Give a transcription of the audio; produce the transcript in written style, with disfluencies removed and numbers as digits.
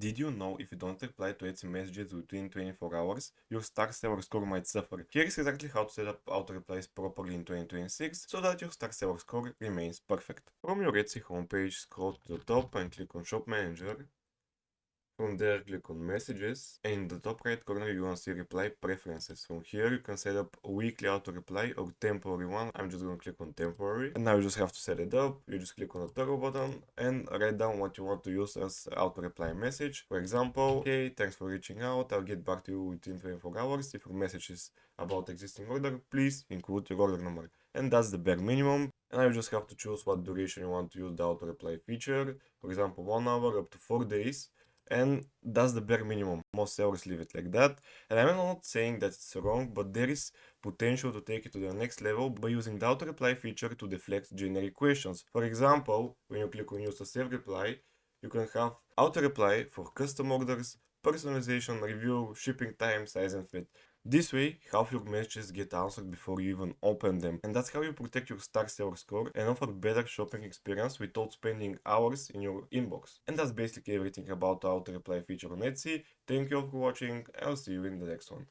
Did you know if you don't reply to Etsy messages within 24 hours, your star seller score might suffer? Here is exactly how to set up auto-replies properly in 2026 so that your star seller score remains perfect. From your Etsy homepage, scroll to the top and click on Shop Manager. From there, click on Messages, and in the top right corner you want to see Reply Preferences. From here you can set up a weekly auto-reply or temporary one. I'm just going to click on Temporary, and now you just have to set it up. You just click on the toggle button and write down what you want to use as auto-reply message. For example, okay, thanks for reaching out, I'll get back to you within 24 hours. If your message is about existing order, please include your order number. And that's the bare minimum. And I just have to choose what duration you want to use the auto-reply feature. For example, 1 hour up to 4 days. And that's the bare minimum. Most sellers leave it like that. And I'm not saying that it's wrong, but there is potential to take it to the next level by using the auto-reply feature to deflect generic questions. For example, when you click on Use a Save Reply, you can have auto-reply for custom orders, personalization, review, shipping time, size and fit. This way, half your messages get answered before you even open them. And that's how you protect your star seller score and offer better shopping experience without spending hours in your inbox. And that's basically everything about the auto-reply feature on Etsy. Thank you all for watching, and I'll see you in the next one.